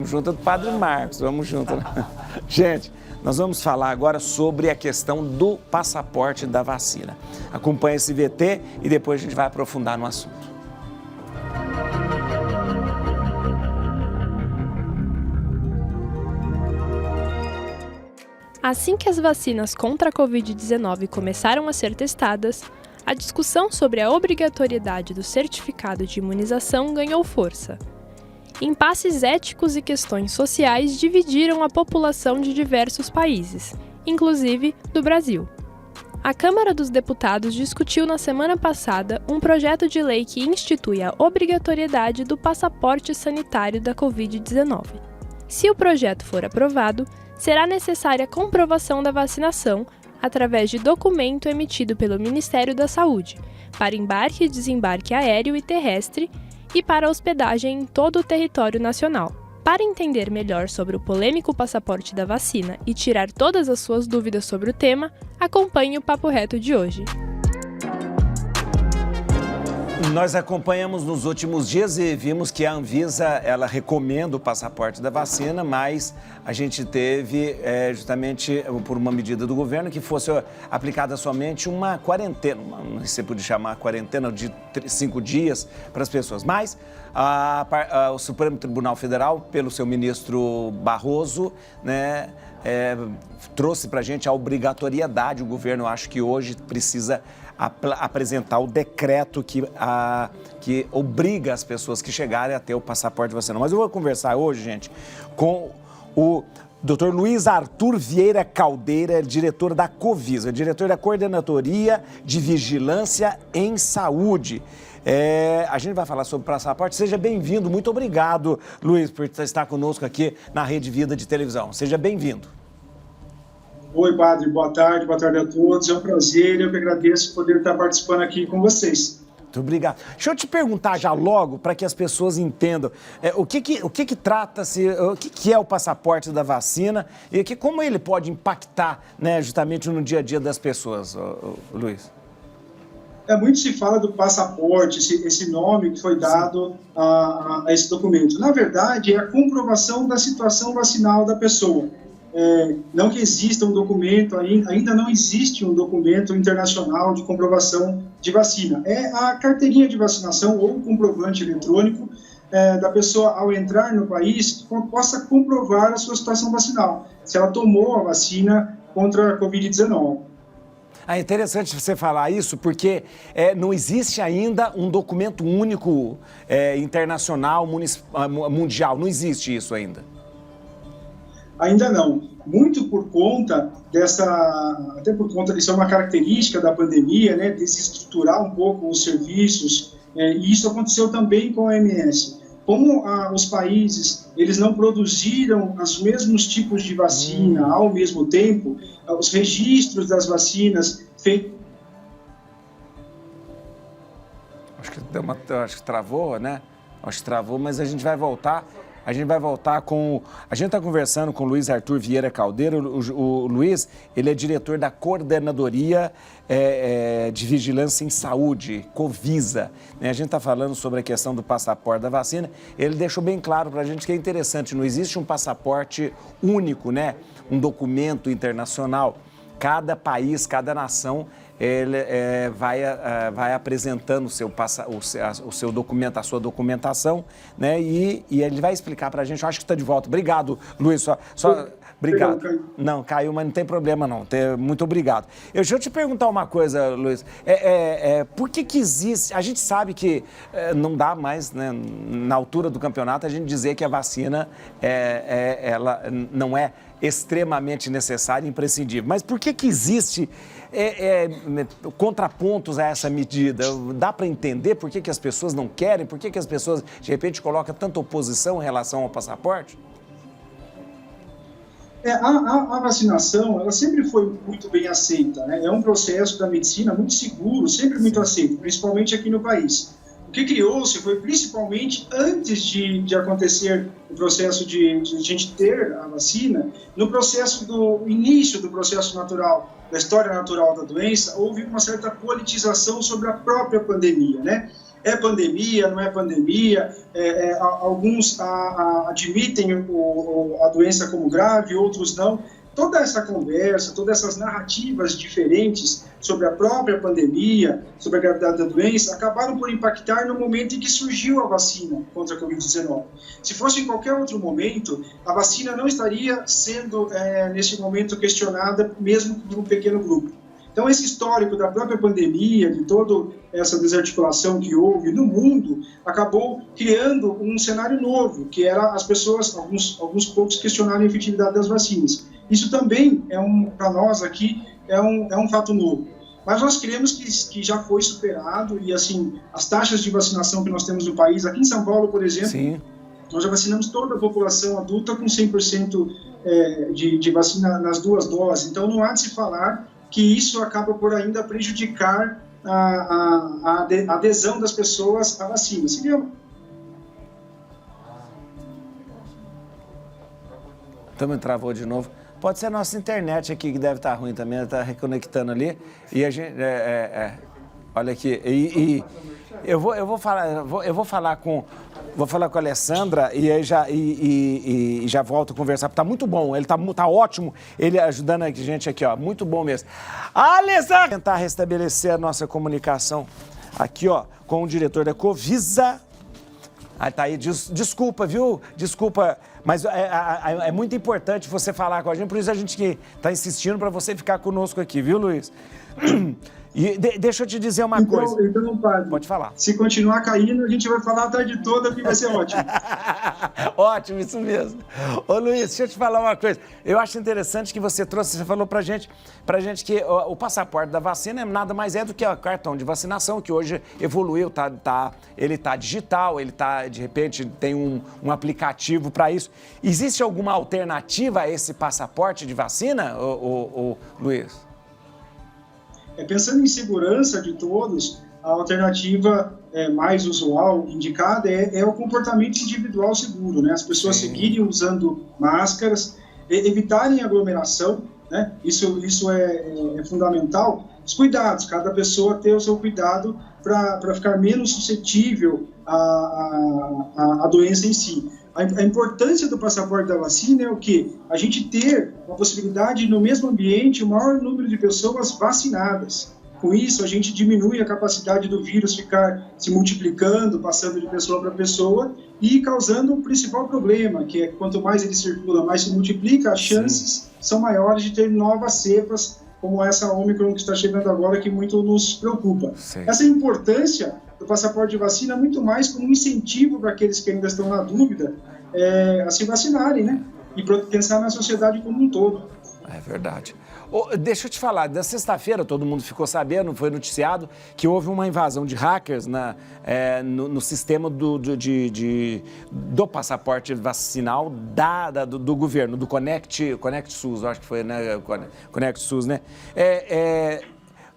Junto do Padre Marcos, vamos junto. Né? Gente, nós vamos falar agora sobre a questão do passaporte da vacina. Acompanhe esse VT e depois a gente vai aprofundar no assunto. Assim que as vacinas contra a Covid-19 começaram a ser testadas, a discussão sobre a obrigatoriedade do certificado de imunização ganhou força. Impasses éticos e questões sociais dividiram a população de diversos países, inclusive do Brasil. A Câmara dos Deputados discutiu na semana passada um projeto de lei que institui a obrigatoriedade do passaporte sanitário da Covid-19. Se o projeto for aprovado, será necessária a comprovação da vacinação através de documento emitido pelo Ministério da Saúde, para embarque e desembarque aéreo e terrestre, e para hospedagem em todo o território nacional. Para entender melhor sobre o polêmico passaporte da vacina e tirar todas as suas dúvidas sobre o tema, acompanhe o Papo Reto de hoje. Nós acompanhamos nos últimos dias e vimos que a Anvisa, ela recomenda o passaporte da vacina, mas a gente teve justamente por uma medida do governo que fosse aplicada somente uma quarentena, não sei se pode chamar quarentena de 5 dias para as pessoas, mas o Supremo Tribunal Federal, pelo seu ministro Barroso, né, trouxe para a gente a obrigatoriedade. O governo, acho que hoje precisa apresentar o decreto que obriga as pessoas que chegarem a ter o passaporte vacinal. Mas eu vou conversar hoje, gente, com o Dr. Luiz Arthur Vieira Caldeira, diretor da Covisa, diretor da Coordenadoria de Vigilância em Saúde. A gente vai falar sobre o passaporte. Seja bem-vindo. Muito obrigado, Luiz, por estar conosco aqui na Rede Vida de Televisão. Seja bem-vindo. Oi, padre, boa tarde a todos, é um prazer, eu que agradeço poder estar participando aqui com vocês. Muito obrigado. Deixa eu te perguntar já logo, para que as pessoas entendam, o que trata-se, o que é o passaporte da vacina e como ele pode impactar, né, justamente no dia a dia das pessoas, Luiz? Muito se fala do passaporte, esse nome que foi dado a esse documento. Na verdade, é a comprovação da situação vacinal da pessoa. Não que exista um documento, ainda não existe um documento internacional de comprovação de vacina. É a carteirinha de vacinação ou o comprovante eletrônico da pessoa, ao entrar no país, que possa comprovar a sua situação vacinal, se ela tomou a vacina contra a Covid-19. É interessante você falar isso, porque não existe ainda um documento único internacional, mundial, não existe isso ainda. Ainda não, muito por conta até por conta disso, é uma característica da pandemia, né, desestruturar um pouco os serviços, e isso aconteceu também com a OMS. Como os países, eles não produziram os mesmos tipos de vacina ao mesmo tempo, os registros das vacinas feitos... Acho que travou, né? Acho que travou, mas a gente vai voltar. A gente está conversando com o Luiz Arthur Vieira Caldeira. O Luiz, ele é diretor da Coordenadoria de Vigilância em Saúde, Covisa. A gente está falando sobre a questão do passaporte da vacina. Ele deixou bem claro para a gente que é interessante, não existe um passaporte único, né? Um documento internacional. Cada país, cada nação, ele vai apresentando o seu documento, a sua documentação, né? E ele vai explicar para a gente. Eu acho que está de volta. Obrigado, Luiz. Obrigado. Não, caiu, mas não tem problema não. Muito obrigado. Deixa eu te perguntar uma coisa, Luiz. Por que existe... A gente sabe que não dá mais, né, na altura do campeonato, a gente dizer que a vacina ela não é extremamente necessária e imprescindível. Mas por que existe contrapontos a essa medida? Dá para entender por que as pessoas não querem? Por que as pessoas, de repente, colocam tanta oposição em relação ao passaporte? A vacinação, ela sempre foi muito bem aceita, né? É um processo da medicina muito seguro, sempre muito aceito, principalmente aqui no país. O que criou-se foi principalmente antes de acontecer o processo de gente ter a vacina, no processo do início do processo natural, da história natural da doença, houve uma certa politização sobre a própria pandemia, né? É pandemia, não é pandemia? Alguns admitem a doença como grave, outros não. Toda essa conversa, todas essas narrativas diferentes sobre a própria pandemia, sobre a gravidade da doença, acabaram por impactar no momento em que surgiu a vacina contra a Covid-19. Se fosse em qualquer outro momento, a vacina não estaria sendo, nesse momento, questionada, mesmo por um pequeno grupo. Então, esse histórico da própria pandemia, de toda essa desarticulação que houve no mundo, acabou criando um cenário novo, que era as pessoas, alguns poucos, questionarem a efetividade das vacinas. Isso também, para nós aqui, é um fato novo. Mas nós cremos que já foi superado e, assim, as taxas de vacinação que nós temos no país, aqui em São Paulo, por exemplo, sim, nós já vacinamos toda a população adulta com 100% de vacina nas 2 doses. Então, não há de se falar que isso acaba por ainda prejudicar a adesão das pessoas à vacina. Também travou de novo. Pode ser a nossa internet aqui, que deve estar ruim também, está reconectando ali. E a gente... olha aqui. Eu vou falar com a Alessandra e aí já volto a conversar. Tá muito bom, ele tá ótimo, ele ajudando a gente aqui, ó, muito bom mesmo. Alessandra! Tentar restabelecer a nossa comunicação aqui, ó, com o diretor da Covisa. Ah, tá aí, desculpa, viu? Desculpa, mas é muito importante você falar com a gente, por isso a gente que tá insistindo para você ficar conosco aqui, viu, Luiz? E deixa eu te dizer uma coisa. Então, padre, pode falar. Se continuar caindo, a gente vai falar a tarde toda que vai ser ótimo. Ótimo, isso mesmo. Ô, Luiz, deixa eu te falar uma coisa. Eu acho interessante que você trouxe, você falou pra gente que o passaporte da vacina nada mais é do que o cartão de vacinação, que hoje evoluiu, ele tá digital, ele de repente, tem um aplicativo para isso. Existe alguma alternativa a esse passaporte de vacina, Luiz? Pensando em segurança de todos, a alternativa mais usual, indicada, é o comportamento individual seguro, né? As pessoas seguirem usando máscaras, evitarem aglomeração, né? Isso é fundamental. Os cuidados, cada pessoa ter o seu cuidado para ficar menos suscetível à doença em si. A importância do passaporte da vacina é o quê? A gente ter a possibilidade, no mesmo ambiente, o maior número de pessoas vacinadas. Com isso, a gente diminui a capacidade do vírus ficar se multiplicando, passando de pessoa para pessoa e causando o principal problema, que é que quanto mais ele circula, mais se multiplica, as chances são maiores de ter novas cepas, como essa Ômicron que está chegando agora, que muito nos preocupa. Sim. Essa importância do passaporte de vacina é muito mais como um incentivo para aqueles que ainda estão na dúvida a se vacinarem, né? E pensar na sociedade como um todo. É verdade. Deixa eu te falar, da sexta-feira todo mundo ficou sabendo, foi noticiado, que houve uma invasão de hackers no sistema do passaporte vacinal do governo, do Conect SUS, acho que foi, né? Conect SUS, né?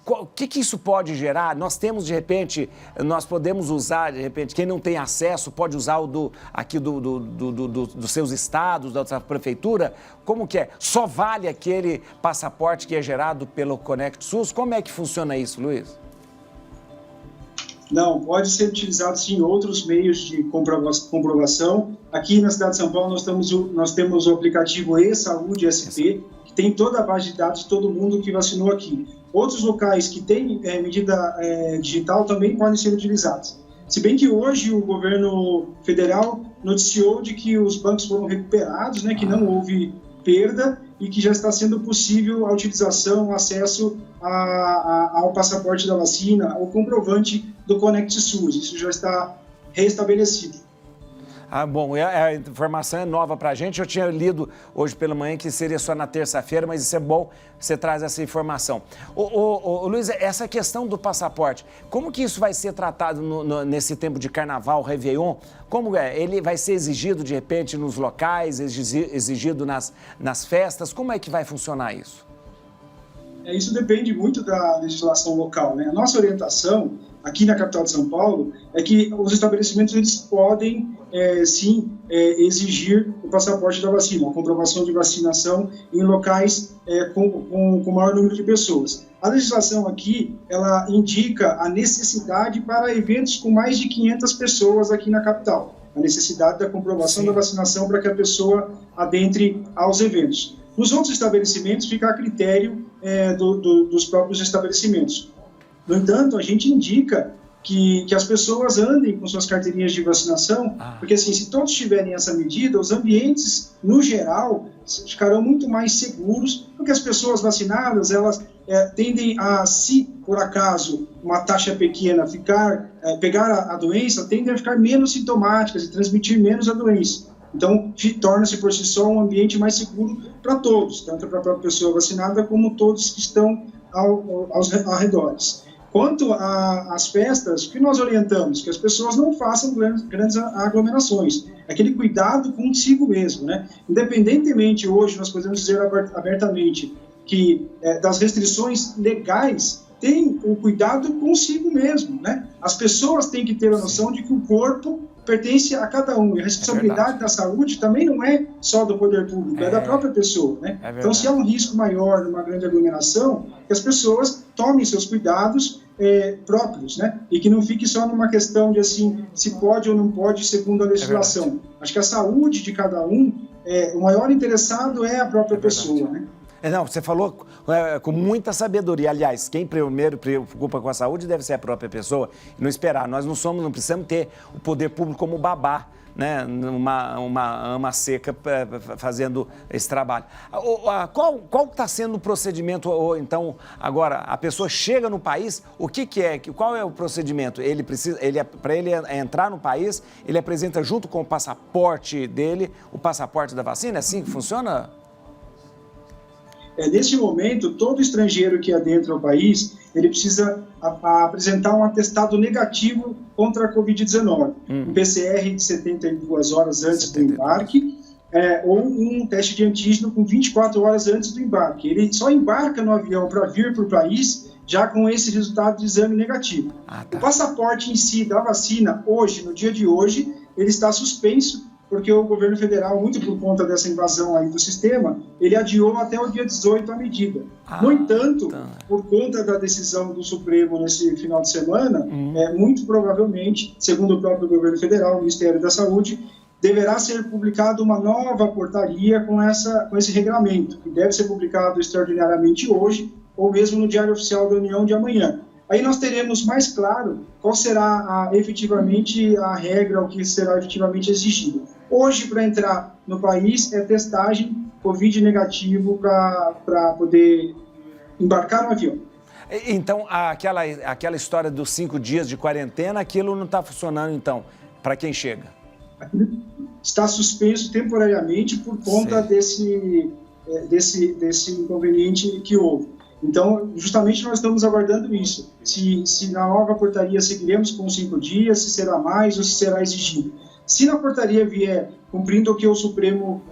O que isso pode gerar? Nós temos, de repente, nós podemos usar, de repente, quem não tem acesso pode usar o dos seus estados, da sua prefeitura? Como que é? Só vale aquele passaporte que é gerado pelo Conect SUS? Como é que funciona isso, Luiz? Não, pode ser utilizado, sim, outros meios de comprovação. Aqui na cidade de São Paulo nós temos o aplicativo e-Saúde SP, que tem toda a base de dados de todo mundo que vacinou aqui. Outros locais que têm medida digital também podem ser utilizados. Se bem que hoje o governo federal noticiou de que os bancos foram recuperados, né, que não houve perda e que já está sendo possível a utilização, o acesso ao passaporte da vacina, ao comprovante do Conect SUS. Isso já está restabelecido. Ah, bom, a informação é nova para a gente. Eu tinha lido hoje pela manhã que seria só na terça-feira, mas isso é bom, você traz essa informação. Luiz, essa questão do passaporte, como que isso vai ser tratado nesse tempo de carnaval, Réveillon? Como é? Ele vai ser exigido, de repente, nos locais, exigido nas festas? Como é que vai funcionar isso? Isso depende muito da legislação local, né? A nossa orientação aqui na capital de São Paulo é que os estabelecimentos eles podem, sim, exigir o passaporte da vacina, a comprovação de vacinação em locais com maior número de pessoas. A legislação aqui, ela indica a necessidade para eventos com mais de 500 pessoas aqui na capital, a necessidade da comprovação da vacinação para que a pessoa adentre aos eventos. Nos outros estabelecimentos, fica a critério dos próprios estabelecimentos. No entanto, a gente indica que as pessoas andem com suas carteirinhas de vacinação, porque assim, se todos tiverem essa medida, os ambientes, no geral, ficarão muito mais seguros, porque as pessoas vacinadas, elas tendem a, se por acaso uma taxa pequena pegar a doença, tendem a ficar menos sintomáticas e transmitir menos a doença. Então, torna-se por si só um ambiente mais seguro para todos, tanto para a própria pessoa vacinada como todos que estão aos arredores. Quanto às festas, o que nós orientamos? Que as pessoas não façam grandes aglomerações. Aquele cuidado consigo mesmo, né? Independentemente, hoje, nós podemos dizer abertamente que das restrições legais, tem o cuidado consigo mesmo, né? As pessoas têm que ter a noção de que o corpo pertence a cada um. E a responsabilidade da saúde também não é só do poder público, é da própria pessoa, né? Então, se há um risco maior numa grande aglomeração, que as pessoas tomem seus cuidados próprios, né? E que não fique só numa questão de, assim, se pode ou não pode, segundo a legislação. Acho que a saúde de cada um, o maior interessado é a própria pessoa, né? Não, você falou com muita sabedoria. Aliás, quem primeiro preocupa com a saúde deve ser a própria pessoa e não esperar. Nós não precisamos ter o poder público como babá, né? Uma ama seca fazendo esse trabalho. Qual está sendo o procedimento? Então, agora, a pessoa chega no país, qual é o procedimento? Para ele entrar no país, ele apresenta junto com o passaporte dele, o passaporte da vacina? É assim que funciona? Neste momento, todo estrangeiro que adentra o país, ele precisa apresentar um atestado negativo contra a Covid-19, um PCR de 72 horas antes do embarque, ou um teste de antígeno com 24 horas antes do embarque. Ele só embarca no avião para vir para o país já com esse resultado de exame negativo. O passaporte em si da vacina, hoje, no dia de hoje, ele está suspenso, porque o governo federal, muito por conta dessa invasão aí do sistema, ele adiou até o dia 18 a medida. No entanto, por conta da decisão do Supremo nesse final de semana, muito provavelmente, segundo o próprio governo federal, o Ministério da Saúde, deverá ser publicada uma nova portaria com esse regramento, que deve ser publicado extraordinariamente hoje, ou mesmo no Diário Oficial da União de amanhã. Aí nós teremos mais claro qual será efetivamente a regra, o que será efetivamente exigido. Hoje, para entrar no país, é testagem Covid negativo para poder embarcar no avião. Então, aquela história dos 5 dias de quarentena, aquilo não está funcionando, então, para quem chega? Está suspenso temporariamente por conta desse inconveniente que houve. Então, justamente nós estamos aguardando isso. Se na nova portaria seguiremos com 5 dias, se será mais ou se será exigido. Se na portaria vier cumprindo o que o Supremo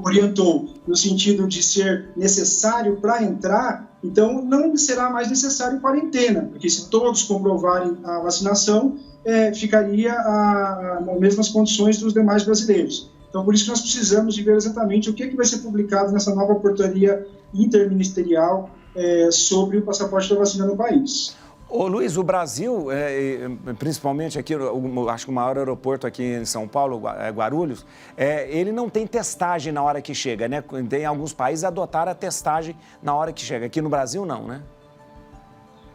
orientou, no sentido de ser necessário para entrar, então não será mais necessário quarentena, porque se todos comprovarem a vacinação, ficaria nas mesmas condições dos demais brasileiros. Então, por isso que nós precisamos de ver exatamente o que vai ser publicado nessa nova portaria interministerial sobre o passaporte da vacina no país. Ô Luiz, o Brasil, principalmente aqui, acho que o maior aeroporto aqui em São Paulo, Guarulhos, ele não tem testagem na hora que chega, né? Tem alguns países adotaram a testagem na hora que chega. Aqui no Brasil, não, né?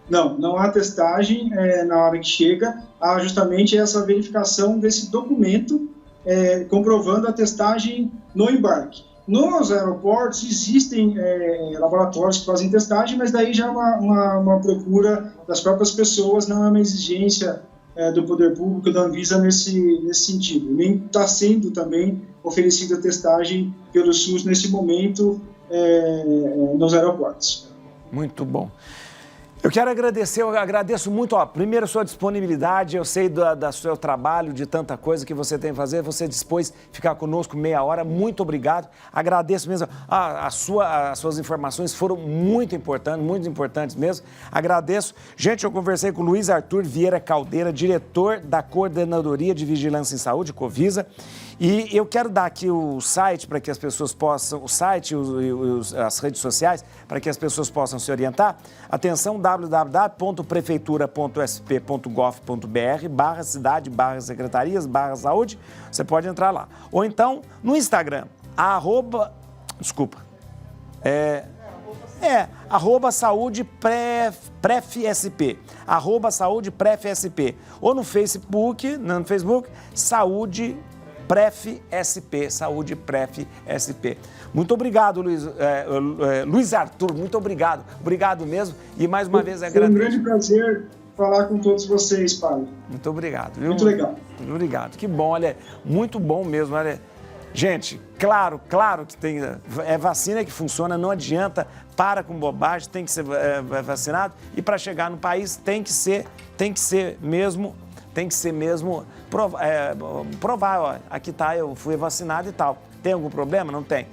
Não há testagem na hora que chega. Há justamente essa verificação desse documento comprovando a testagem no embarque. Nos aeroportos existem laboratórios que fazem testagem, mas daí já é uma procura das próprias pessoas, não é uma exigência do poder público, da Anvisa nesse sentido. Nem está sendo também oferecida testagem pelo SUS nesse momento nos aeroportos. Muito bom. Eu quero agradecer, eu agradeço muito, primeiro a sua disponibilidade, eu sei do seu trabalho, de tanta coisa que você tem a fazer, você dispôs ficar conosco meia hora, muito obrigado, agradeço mesmo, as suas informações foram muito importantes mesmo, agradeço. Gente, eu conversei com o Luiz Arthur Vieira Caldeira, diretor da Coordenadoria de Vigilância em Saúde, Covisa, e eu quero dar aqui o site para que as pessoas possam, as redes sociais, para que as pessoas possam se orientar. Atenção, www.prefeitura.sp.gov.br/cidade/secretarias/saúde, você pode entrar lá. Ou então, no Instagram, @saúde-pref-sp, @saúde-pref-sp, ou no Facebook, Saúde Pref-SP, Saúde Pref-SP. Muito obrigado, Luiz Arthur, muito obrigado. Obrigado mesmo e mais uma vez agradeço. Foi um grande prazer falar com todos vocês, Paulo. Muito obrigado. Viu? Muito legal. Muito obrigado. Que bom, olha, muito bom mesmo. Olha. Gente, claro que tem, é vacina que funciona, não adianta, para com bobagem, tem que ser vacinado e para chegar no país tem que ser mesmo provar, ó, aqui tá, eu fui vacinado e tal. Tem algum problema? Não tem.